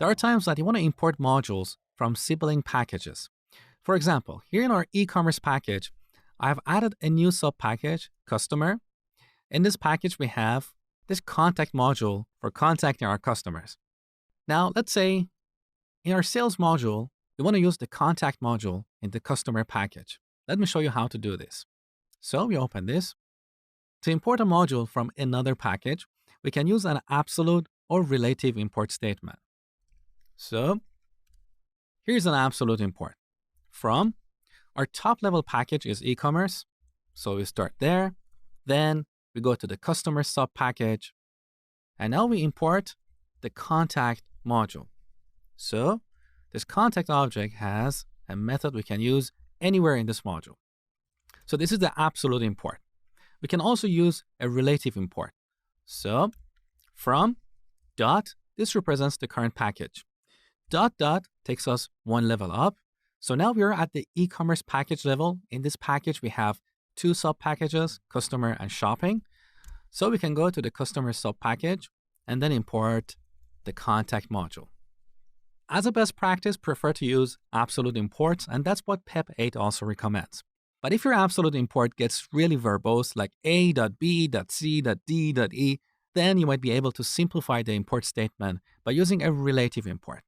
There are times that you want to import modules from sibling packages. For example, here in our e-commerce package, I've added a new sub-package, customer. In this package, we have this contact module for contacting our customers. Now, let's say in our sales module, we want to use the contact module in the customer package. Let me show you how to do this. So we open this. To import a module from another package, we can use an absolute or relative import statement. So here's an absolute import. From our top level package is e-commerce. So we start there. Then we go to the customer sub package. And now we import the contact module. So this contact object has a method we can use anywhere in this module. So this is the absolute import. We can also use a relative import. So from dot, this represents the current package. Dot dot takes us one level up. So now we are at the e-commerce package level. In this package, we have two sub-packages, customer and shopping. So we can go to the customer sub-package and then import the contact module. As a best practice, prefer to use absolute imports, and that's what PEP 8 also recommends. But if your absolute import gets really verbose, like A.B.C.D.E, then you might be able to simplify the import statement by using a relative import.